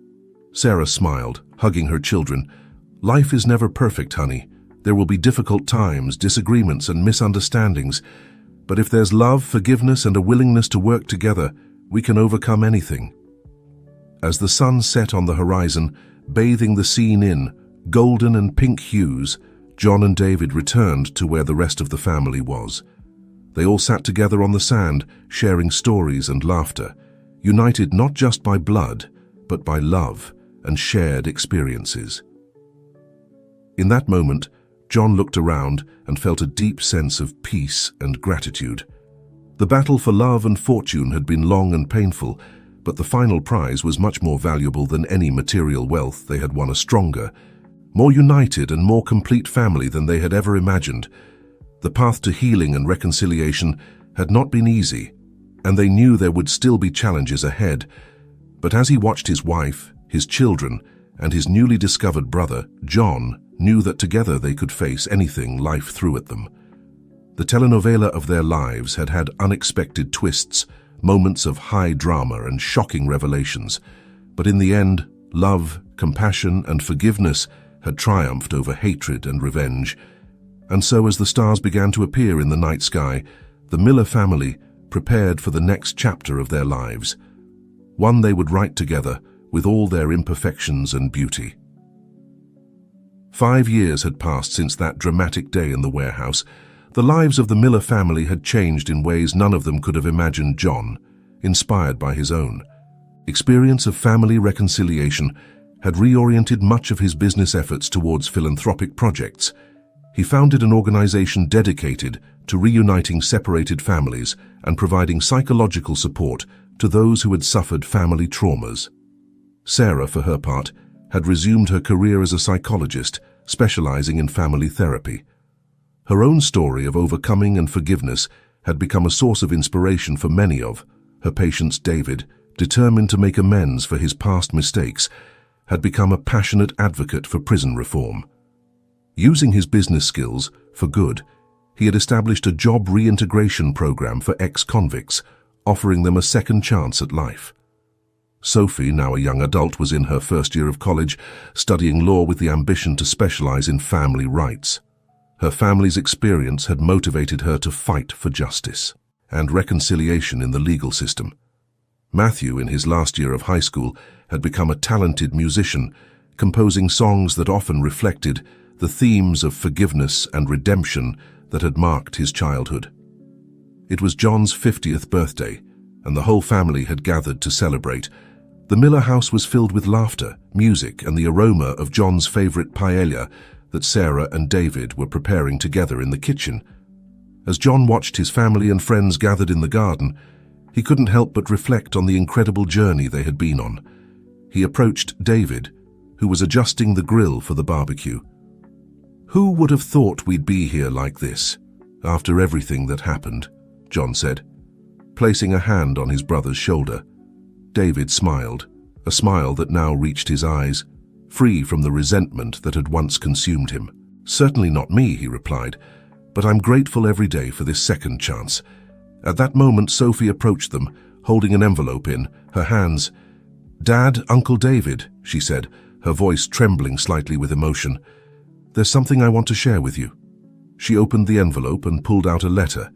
Sarah smiled, hugging her children. "Life is never perfect, honey. There will be difficult times, disagreements, and misunderstandings. But if there's love, forgiveness, and a willingness to work together, we can overcome anything." As the sun set on the horizon, bathing the scene in golden and pink hues, John and David returned to where the rest of the family was. They all sat together on the sand, sharing stories and laughter, united not just by blood, but by love and shared experiences. In that moment, John looked around and felt a deep sense of peace and gratitude. The battle for love and fortune had been long and painful, but the final prize was much more valuable than any material wealth. They had won a stronger, more united and more complete family than they had ever imagined. The path to healing and reconciliation had not been easy, and they knew there would still be challenges ahead. But as he watched his wife, his children, and his newly discovered brother, John, knew that together they could face anything life threw at them. The telenovela of their lives had had unexpected twists, moments of high drama and shocking revelations. But in the end, love, compassion, and forgiveness had triumphed over hatred and revenge. And so as the stars began to appear in the night sky, the Miller family prepared for the next chapter of their lives, one they would write together with all their imperfections and beauty. 5 years had passed since that dramatic day in the warehouse. The lives of the Miller family had changed in ways none of them could have imagined. John, inspired by his own experience of family reconciliation, had reoriented much of his business efforts towards philanthropic projects. He founded an organization dedicated to reuniting separated families and providing psychological support to those who had suffered family traumas. Sarah, for her part, had resumed her career as a psychologist, specializing in family therapy. Her own story of overcoming and forgiveness had become a source of inspiration for many of her patients. David, determined to make amends for his past mistakes, had become a passionate advocate for prison reform. Using his business skills for good, he had established a job reintegration program for ex-convicts, offering them a second chance at life. Sophie, now a young adult, was in her first year of college, studying law with the ambition to specialize in family rights. Her family's experience had motivated her to fight for justice and reconciliation in the legal system. Matthew, in his last year of high school, had become a talented musician, composing songs that often reflected the themes of forgiveness and redemption that had marked his childhood. It was John's 50th birthday, and the whole family had gathered to celebrate. The Miller house was filled with laughter, music, and the aroma of John's favorite paella that Sarah and David were preparing together in the kitchen. As John watched his family and friends gathered in the garden, he couldn't help but reflect on the incredible journey they had been on. He approached David, who was adjusting the grill for the barbecue. "Who would have thought we'd be here like this, after everything that happened?" John said, placing a hand on his brother's shoulder. David smiled, a smile that now reached his eyes, free from the resentment that had once consumed him. "Certainly not me," he replied, "but I'm grateful every day for this second chance." At that moment, Sophie approached them, holding an envelope in her hands. "Dad, Uncle David," she said, her voice trembling slightly with emotion. "There's something I want to share with you." She opened the envelope and pulled out a letter.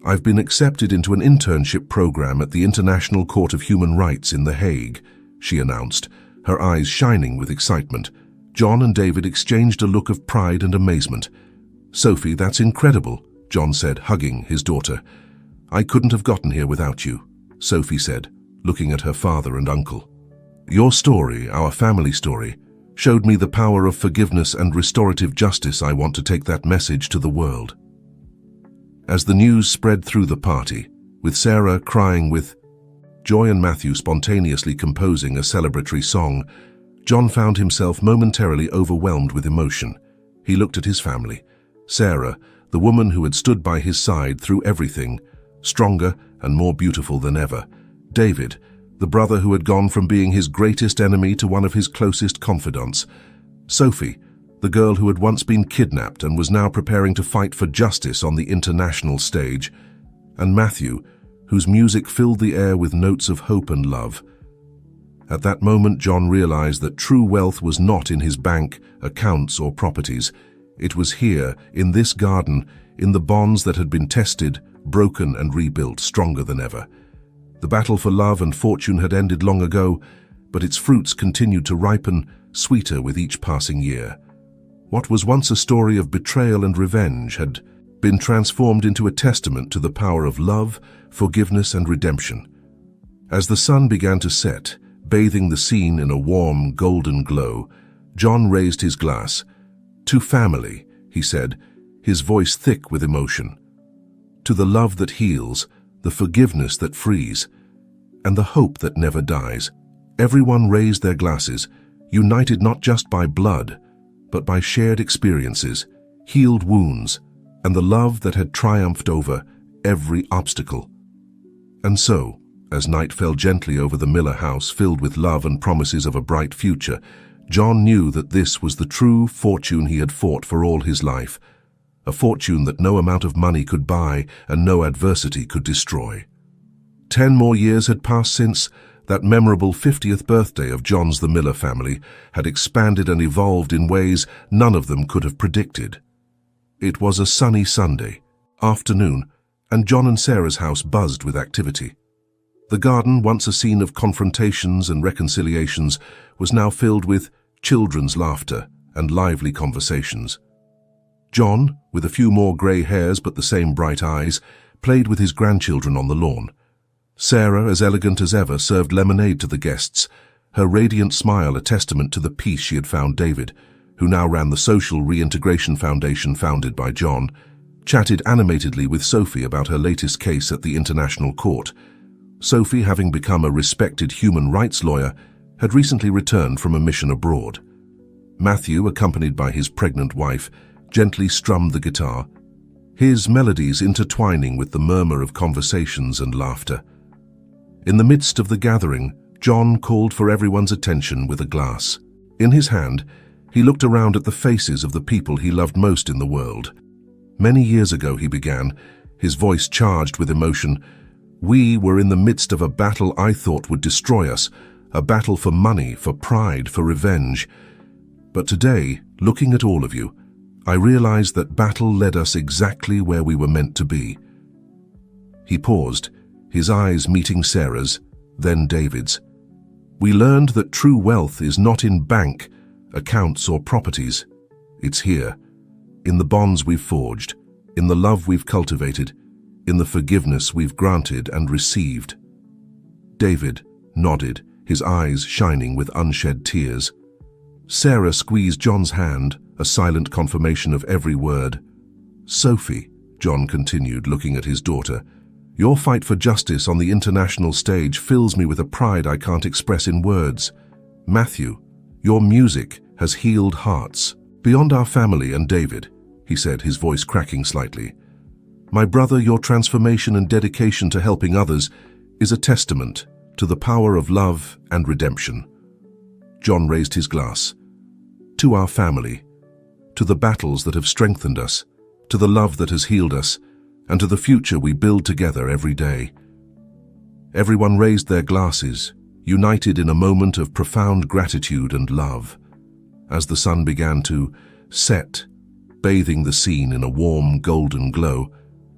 "I've been accepted into an internship program at the International Court of Human Rights in The Hague," she announced, her eyes shining with excitement. John and David exchanged a look of pride and amazement. "Sophie, that's incredible," John said, hugging his daughter. "I couldn't have gotten here without you," Sophie said, looking at her father and uncle. "Your story, our family story, showed me the power of forgiveness and restorative justice. I want to take that message to the world." As the news spread through the party, with Sarah crying with joy and Matthew spontaneously composing a celebratory song, John found himself momentarily overwhelmed with emotion. He looked at his family. Sarah, the woman who had stood by his side through everything, stronger and more beautiful than ever. David, the brother who had gone from being his greatest enemy to one of his closest confidants. Sophie, the girl who had once been kidnapped and was now preparing to fight for justice on the international stage. And Matthew, whose music filled the air with notes of hope and love. At that moment, John realized that true wealth was not in his bank, accounts, or properties. It was here, in this garden, in the bonds that had been tested, broken, and rebuilt stronger than ever. The battle for love and fortune had ended long ago, but its fruits continued to ripen, sweeter with each passing year. What was once a story of betrayal and revenge had been transformed into a testament to the power of love, forgiveness, and redemption. As the sun began to set, bathing the scene in a warm, golden glow, John raised his glass. "To family," he said, his voice thick with emotion. "To the love that heals, the forgiveness that frees, and the hope that never dies." Everyone raised their glasses, united not just by blood, but by shared experiences, healed wounds, and the love that had triumphed over every obstacle. And so, as night fell gently over the Miller house filled with love and promises of a bright future, John knew that this was the true fortune he had fought for all his life, a fortune that no amount of money could buy and no adversity could destroy. 10 more years had passed since that memorable 50th birthday of John's the Miller family had expanded and evolved in ways none of them could have predicted. It was a sunny Sunday afternoon, and John and Sarah's house buzzed with activity. The garden, once a scene of confrontations and reconciliations, was now filled with children's laughter and lively conversations. John, with a few more grey hairs but the same bright eyes, played with his grandchildren on the lawn. Sarah, as elegant as ever, served lemonade to the guests, her radiant smile a testament to the peace she had found. David, who now ran the Social Reintegration Foundation founded by John, chatted animatedly with Sophie about her latest case at the International Court. Sophie, having become a respected human rights lawyer, had recently returned from a mission abroad. Matthew, accompanied by his pregnant wife, gently strummed the guitar, his melodies intertwining with the murmur of conversations and laughter. In the midst of the gathering, John called for everyone's attention with a glass. In his hand, he looked around at the faces of the people he loved most in the world. "Many years ago," he began, his voice charged with emotion, "we were in the midst of a battle I thought would destroy us, a battle for money, for pride, for revenge. But today, looking at all of you, I realized that battle led us exactly where we were meant to be." He paused, his eyes meeting Sarah's, then David's. "We learned that true wealth is not in bank, accounts, or properties. It's here, in the bonds we've forged, in the love we've cultivated, in the forgiveness we've granted and received." David nodded, his eyes shining with unshed tears. Sarah squeezed John's hand, a silent confirmation of every word. "Sophie," John continued, looking at his daughter, "your fight for justice on the international stage fills me with a pride I can't express in words. Matthew, your music has healed hearts. Beyond our family and David," he said, his voice cracking slightly, "my brother, your transformation and dedication to helping others is a testament to the power of love and redemption." John raised his glass. "To our family, to the battles that have strengthened us, to the love that has healed us, and to the future we build together every day." Everyone raised their glasses, united in a moment of profound gratitude and love. As the sun began to set, bathing the scene in a warm, golden glow,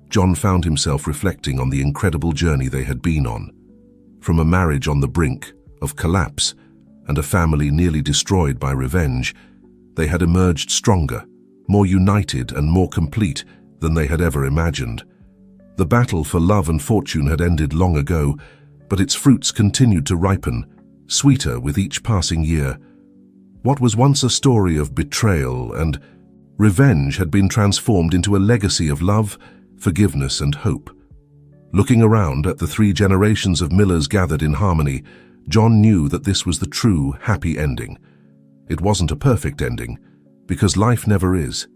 John found himself reflecting on the incredible journey they had been on. From a marriage on the brink of collapse and a family nearly destroyed by revenge, they had emerged stronger, more united and more complete than they had ever imagined. The battle for love and fortune had ended long ago, but its fruits continued to ripen, sweeter with each passing year. What was once a story of betrayal and revenge had been transformed into a legacy of love, forgiveness, and hope. Looking around at the 3 generations of Millers gathered in harmony, John knew that this was the true, happy ending. It wasn't a perfect ending, because life never is.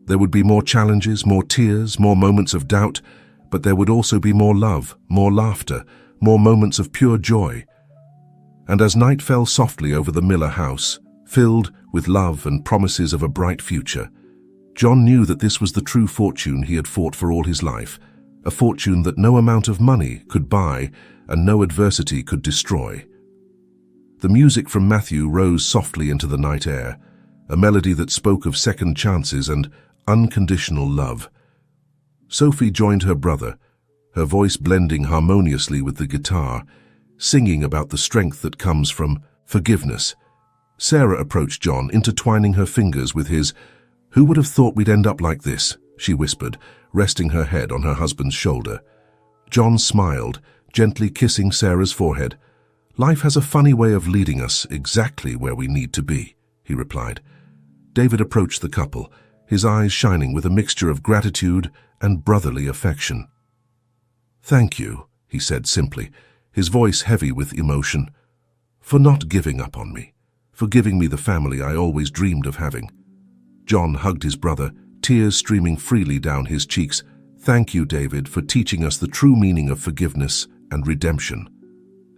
There would be more challenges, more tears, more moments of doubt, but there would also be more love, more laughter, more moments of pure joy. And as night fell softly over the Miller house, filled with love and promises of a bright future, John knew that this was the true fortune he had fought for all his life, a fortune that no amount of money could buy and no adversity could destroy. The music from Matthew rose softly into the night air, a melody that spoke of second chances and unconditional love. Sophie joined her brother, her voice blending harmoniously with the guitar, singing about the strength that comes from forgiveness. Sarah approached John, intertwining her fingers with his. "Who would have thought we'd end up like this?" she whispered, resting her head on her husband's shoulder. John smiled, gently kissing Sarah's forehead. "Life has a funny way of leading us exactly where we need to be," he replied. David approached the couple, his eyes shining with a mixture of gratitude and brotherly affection. "Thank you," he said simply, his voice heavy with emotion, "for not giving up on me, for giving me the family I always dreamed of having." John hugged his brother, tears streaming freely down his cheeks. "Thank you, David, for teaching us the true meaning of forgiveness and redemption."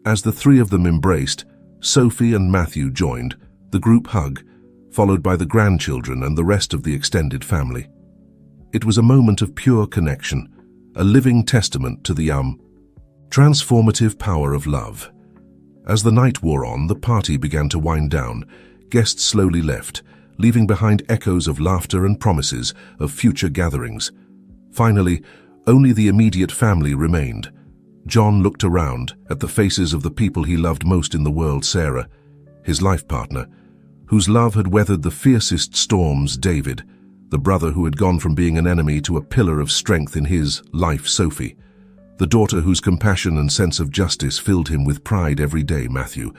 As the 3 of them embraced, Sophie and Matthew joined, the group hug, followed by the grandchildren and the rest of the extended family. It was a moment of pure connection, a living testament to the transformative power of love. As the night wore on, the party began to wind down. Guests slowly left, leaving behind echoes of laughter and promises of future gatherings. Finally, only the immediate family remained. John looked around at the faces of the people he loved most in the world: Sarah, his life partner, whose love had weathered the fiercest storms; David, the brother who had gone from being an enemy to a pillar of strength in his life; Sophie, the daughter whose compassion and sense of justice filled him with pride every day; Matthew,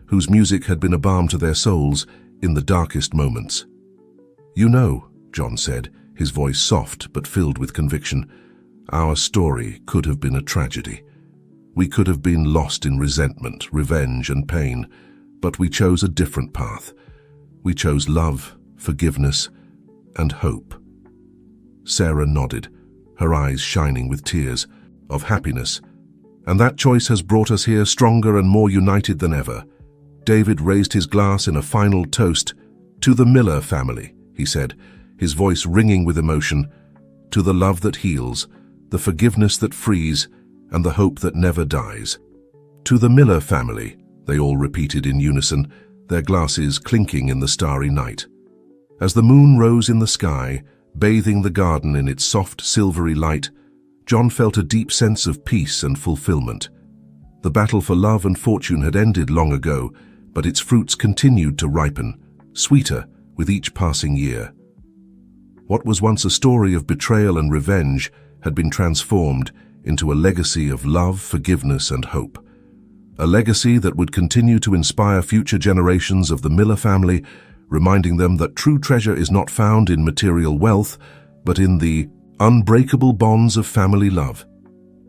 whose music had been a balm to their souls in the darkest moments. "You know," John said, his voice soft but filled with conviction, "our story could have been a tragedy. We could have been lost in resentment, revenge, and pain, but we chose a different path. We chose love, forgiveness, and hope." Sarah nodded, her eyes shining with tears of happiness. "And that choice has brought us here stronger and more united than ever." David raised his glass in a final toast. "To the Miller family," he said, his voice ringing with emotion. "To the love that heals, the forgiveness that frees, and the hope that never dies." "To the Miller family," they all repeated in unison, their glasses clinking in the starry night. As the moon rose in the sky, bathing the garden in its soft, silvery light, John felt a deep sense of peace and fulfillment. The battle for love and fortune had ended long ago, but its fruits continued to ripen, sweeter with each passing year. What was once a story of betrayal and revenge had been transformed into a legacy of love, forgiveness, and hope. A legacy that would continue to inspire future generations of the Miller family, reminding them that true treasure is not found in material wealth, but in the unbreakable bonds of family love.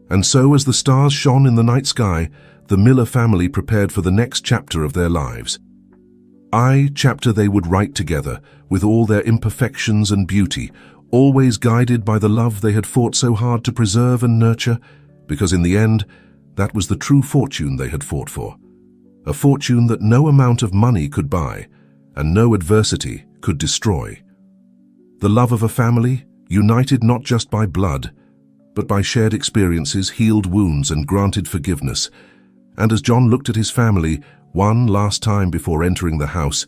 And so, as the stars shone in the night sky, the Miller family prepared for the next chapter of their lives. Chapter they would write together, with all their imperfections and beauty, always guided by the love they had fought so hard to preserve and nurture, because in the end, that was the true fortune they had fought for. A fortune that no amount of money could buy, and no adversity could destroy. The love of a family, united not just by blood, but by shared experiences, healed wounds, and granted forgiveness. And as John looked at his family one last time before entering the house,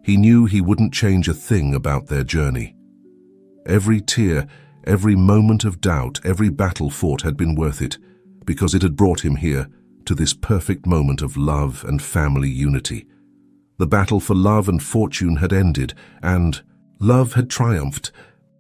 he knew he wouldn't change a thing about their journey. Every tear, every moment of doubt, every battle fought had been worth it, because it had brought him here, to this perfect moment of love and family unity. The battle for love and fortune had ended, and love had triumphed,